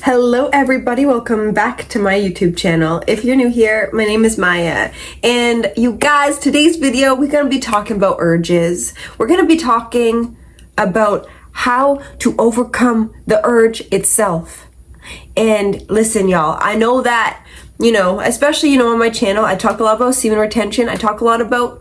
Hello everybody, welcome back to my YouTube channel. If you're new here, my name is Maya, and you guys, today's video we're going to be talking about urges. We're going to be talking about how to overcome the urge itself. And listen y'all, I know that, especially, on my channel, I talk a lot about semen retention. I talk a lot about,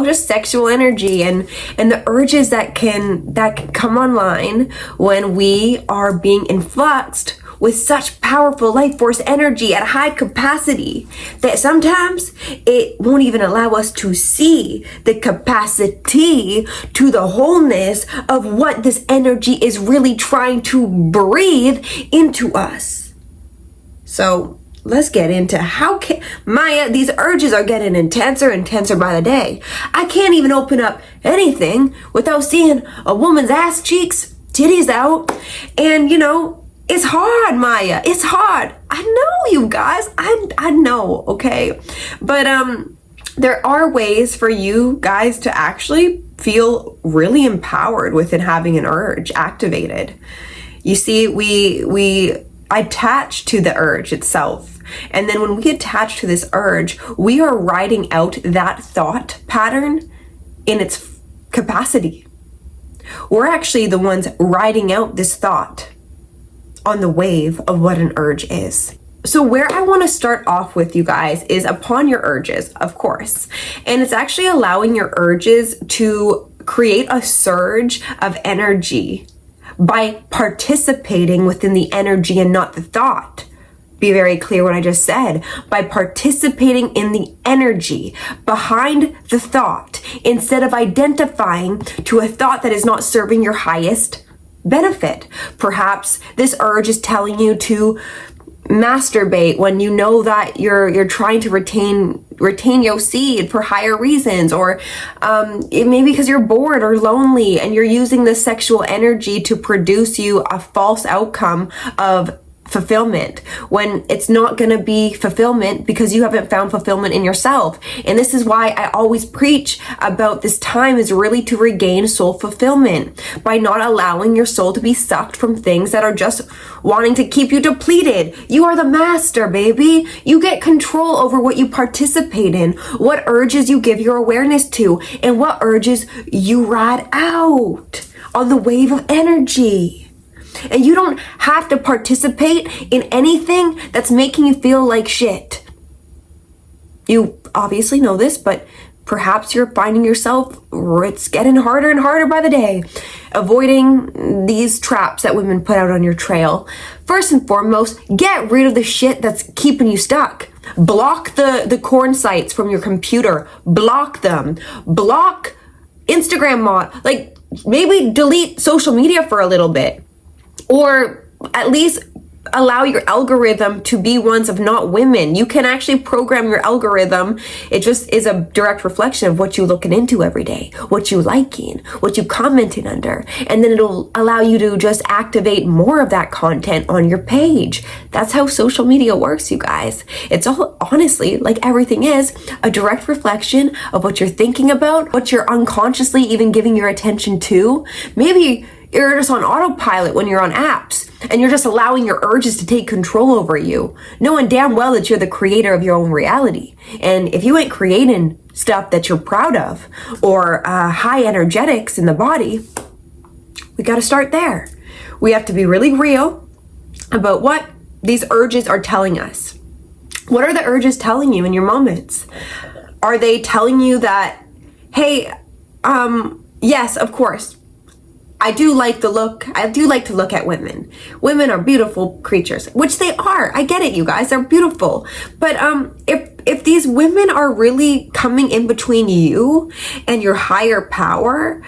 just sexual energy and the urges that can come online when we are being influxed with such powerful life force energy at a high capacity that sometimes it won't even allow us to see the capacity to the wholeness of what this energy is really trying to breathe into us. So let's get into Maya, these urges are getting intenser by the day. I can't even open up anything without seeing a woman's ass cheeks, titties out. And it's hard, Maya. It's hard. I know, you guys. I know, okay? But there are ways for you guys to actually feel really empowered within having an urge activated. You see, we attach to the urge itself. And then when we attach to this urge, we are writing out that thought pattern in its capacity. We're actually the ones writing out this thought on the wave of what an urge is. So where I want to start off with you guys is upon your urges, of course. And it's actually allowing your urges to create a surge of energy by participating within the energy and not the thought. Be very clear what I just said. By participating in the energy behind the thought, instead of identifying to a thought that is not serving your highest benefit. Perhaps this urge is telling you to masturbate when you know that you're trying to retain your seed for higher reasons, or it may be because you're bored or lonely and you're using this sexual energy to produce you a false outcome of fulfillment, when it's not going to be fulfillment because you haven't found fulfillment in yourself. And this is why I always preach about this time is really to regain soul fulfillment by not allowing your soul to be sucked from things that are just wanting to keep you depleted. You are the master, baby. You get control over what you participate in, what urges you give your awareness to, and what urges you ride out on the wave of energy. And you don't have to participate in anything that's making you feel like shit. You obviously know this, but perhaps you're finding yourself, it's getting harder and harder by the day, avoiding these traps that women put out on your trail. First and foremost, get rid of the shit that's keeping you stuck. Block the corn sites from your computer. Block them. Block Instagram maybe delete social media for a little bit. Or at least allow your algorithm to be ones of not women. You can actually program your algorithm. It just is a direct reflection of what you're looking into every day, what you liking, what you commenting under. And then it'll allow you to just activate more of that content on your page. That's how social media works, you guys. It's all, honestly, like everything is, a direct reflection of what you're thinking about, what you're unconsciously even giving your attention to. Maybe you're just on autopilot when you're on apps and you're just allowing your urges to take control over you, knowing damn well that you're the creator of your own reality. And if you ain't creating stuff that you're proud of or high energetics in the body, we got to start there. We have to be really real about what these urges are telling us. What are the urges telling you in your moments? Are they telling you that, hey, yes, of course, I do like to look at women. Women are beautiful creatures, which they are. I get it, you guys, they're beautiful. But if these women are really coming in between you and your higher power,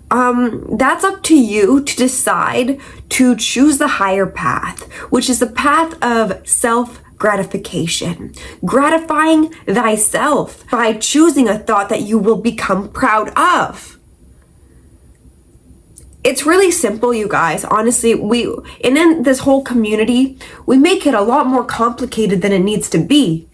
that's up to you to decide to choose the higher path, which is the path of self-gratification, gratifying thyself by choosing a thought that you will become proud of. It's really simple, you guys. Honestly, in this whole community, we make it a lot more complicated than it needs to be.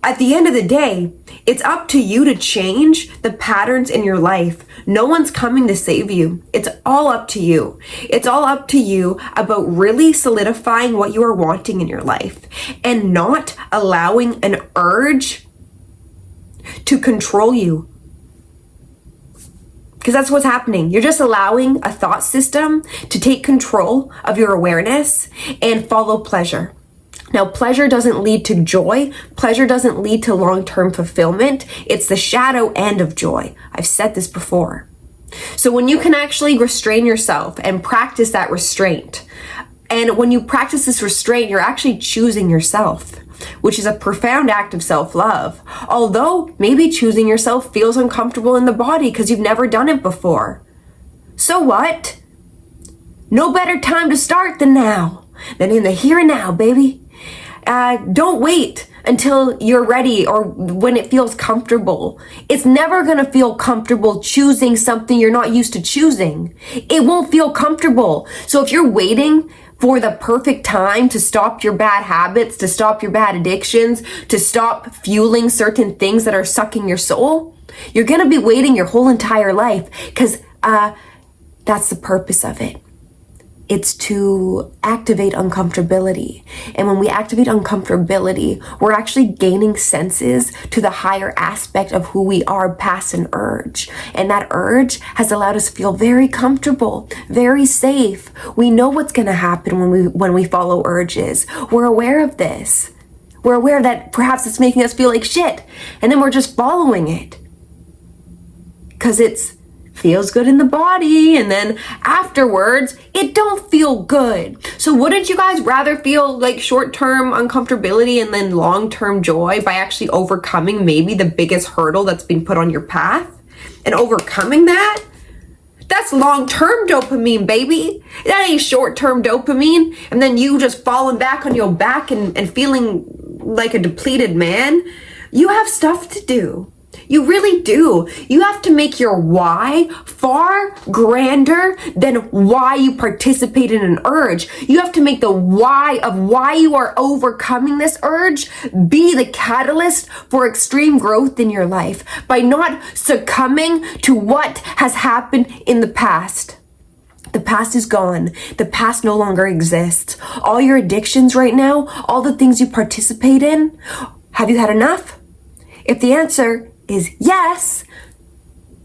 At the end of the day, it's up to you to change the patterns in your life. No one's coming to save you. It's all up to you. It's all up to you about really solidifying what you are wanting in your life and not allowing an urge to control you. Because that's what's happening. You're just allowing a thought system to take control of your awareness and follow pleasure. Now, pleasure doesn't lead to joy. Pleasure doesn't lead to long-term fulfillment. It's the shadow end of joy. I've said this before. So when you can actually restrain yourself and practice that restraint, and when you practice this restraint, you're actually choosing yourself, which is a profound act of self-love. Although maybe choosing yourself feels uncomfortable in the body because you've never done it before. So what? No better time to start than now, than in the here and now, baby. Don't wait until you're ready or when it feels comfortable. It's never gonna feel comfortable choosing something you're not used to choosing. It won't feel comfortable. So if you're waiting for the perfect time to stop your bad habits, to stop your bad addictions, to stop fueling certain things that are sucking your soul, you're gonna be waiting your whole entire life because that's the purpose of it. It's to activate uncomfortability. And when we activate uncomfortability, we're actually gaining senses to the higher aspect of who we are past an urge. And that urge has allowed us to feel very comfortable, very safe. We know what's gonna happen when we follow urges. We're aware of this. We're aware that perhaps it's making us feel like shit. And then we're just following it. Because it's feels good in the body, and then afterwards it don't feel good. So wouldn't you guys rather feel like short-term uncomfortability and then long-term joy by actually overcoming maybe the biggest hurdle that's been put on your path and overcoming that? That's long-term dopamine, baby. That ain't short-term dopamine and then you just falling back on your back and feeling like a depleted man. You have stuff to do. You really do. You have to make your why far grander than why you participate in an urge. You have to make the why of why you are overcoming this urge be the catalyst for extreme growth in your life by not succumbing to what has happened in the past. The past is gone. The past no longer exists. All your addictions right now, all the things you participate in, have you had enough? If the answer is yes,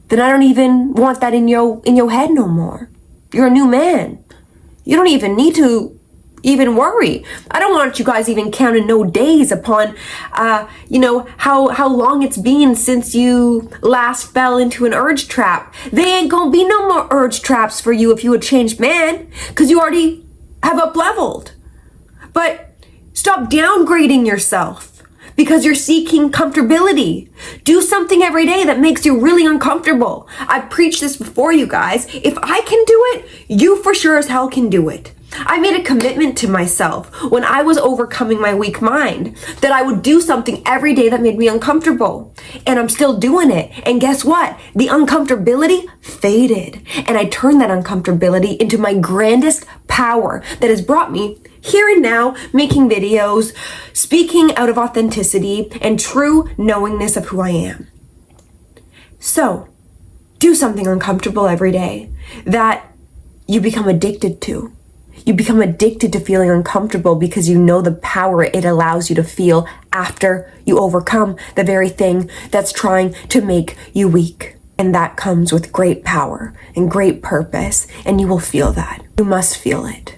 then I don't even want that in your head no more. You're a new man. You don't even need to even worry. I don't want you guys even counting no days upon, how long it's been since you last fell into an urge trap. They ain't gonna be no more urge traps for you if you a changed man, because you already have up-leveled. But stop downgrading yourself because you're seeking comfortability. Do something every day that makes you really uncomfortable. I've preached this before, you guys. If I can do it, you for sure as hell can do it. I made a commitment to myself when I was overcoming my weak mind that I would do something every day that made me uncomfortable. And I'm still doing it. And guess what? The uncomfortability faded. And I turned that uncomfortability into my grandest power that has brought me here and now, making videos, speaking out of authenticity and true knowingness of who I am. So, do something uncomfortable every day that you become addicted to. You become addicted to feeling uncomfortable because you know the power it allows you to feel after you overcome the very thing that's trying to make you weak. And that comes with great power and great purpose, and you will feel that. You must feel it.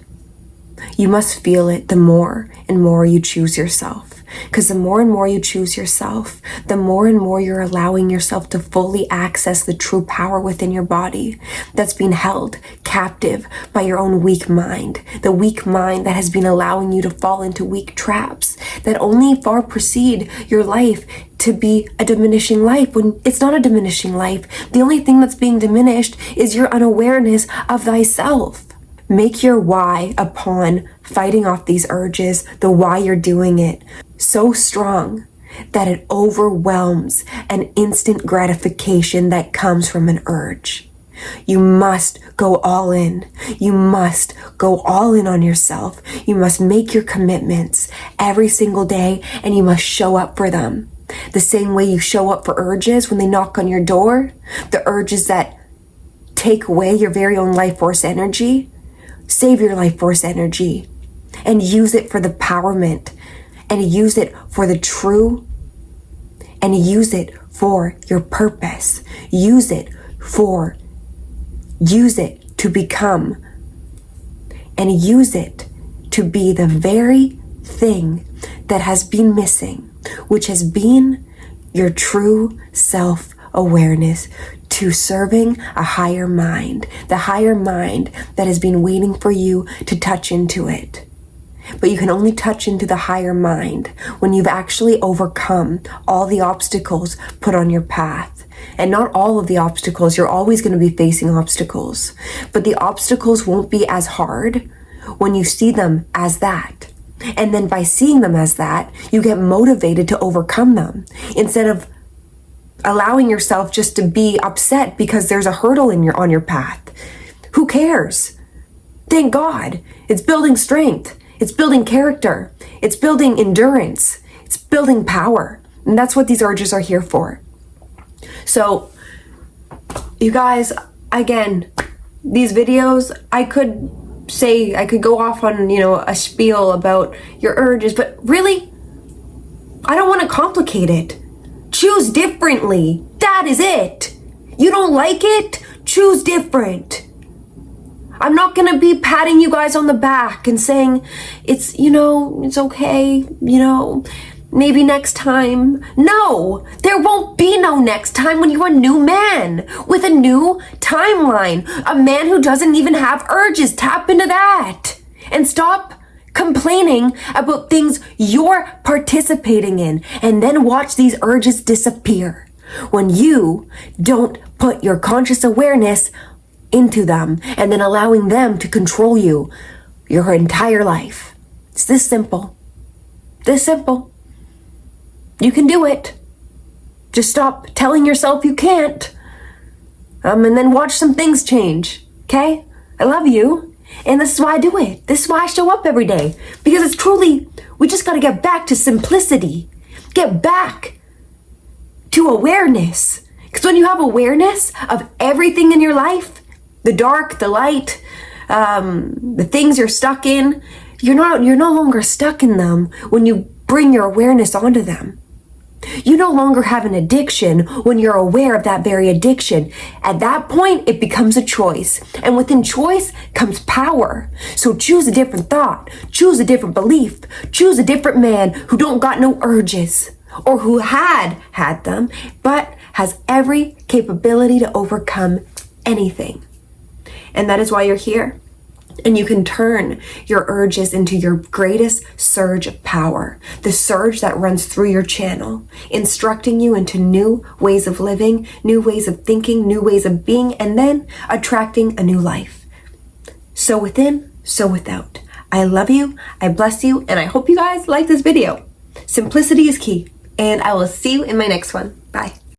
You must feel it the more and more you choose yourself. Because the more and more you choose yourself, the more and more you're allowing yourself to fully access the true power within your body that's been held captive by your own weak mind. The weak mind that has been allowing you to fall into weak traps that only far precede your life to be a diminishing life when it's not a diminishing life. The only thing that's being diminished is your unawareness of thyself. Make your why upon fighting off these urges, the why you're doing it, so strong that it overwhelms an instant gratification that comes from an urge. You must go all in. You must go all in on yourself. You must make your commitments every single day, and you must show up for them. The same way you show up for urges when they knock on your door, the urges that take away your very own life force energy. Save your life force energy and use it for the empowerment, and use it for the true, and use it for your purpose. Use it to become, and use it to be the very thing that has been missing, which has been your true self-awareness, to serving a higher mind, the higher mind that has been waiting for you to touch into it. But you can only touch into the higher mind when you've actually overcome all the obstacles put on your path. And not all of the obstacles. You're always going to be facing obstacles. But the obstacles won't be as hard when you see them as that. And then by seeing them as that, you get motivated to overcome them, instead of allowing yourself just to be upset because there's a hurdle on your path. Who cares? Thank God. It's building strength. It's building character. It's building endurance. It's building power. And that's what these urges are here for. So, you guys, again, these videos, I could go off on, a spiel about your urges, but really, I don't want to complicate it. Choose differently. That is it. You don't like it? Choose different. I'm not going to be patting you guys on the back and saying, it's okay, maybe next time. No, there won't be no next time when you're a new man with a new timeline. A man who doesn't even have urges. Tap into that and stop complaining about things you're participating in, and then watch these urges disappear when you don't put your conscious awareness into them and then allowing them to control you your entire life. It's this simple. This simple. You can do it. Just stop telling yourself you can't. And then watch some things change. Okay? I love you. And this is why I do it. This is why I show up every day. Because it's truly, we just got to get back to simplicity. Get back to awareness. Because when you have awareness of everything in your life, the dark, the light, the things you're stuck in, you're no longer stuck in them when you bring your awareness onto them. You no longer have an addiction when you're aware of that very addiction. At that point, it becomes a choice. And within choice comes power. So choose a different thought. Choose a different belief. Choose a different man who don't got no urges, or who had them, but has every capability to overcome anything. And that is why you're here. And you can turn your urges into your greatest surge of power, the surge that runs through your channel, instructing you into new ways of living, new ways of thinking, new ways of being, and then attracting a new life. So within, so without. I love you, I bless you, and I hope you guys like this video. Simplicity is key, and I will see you in my next one. Bye.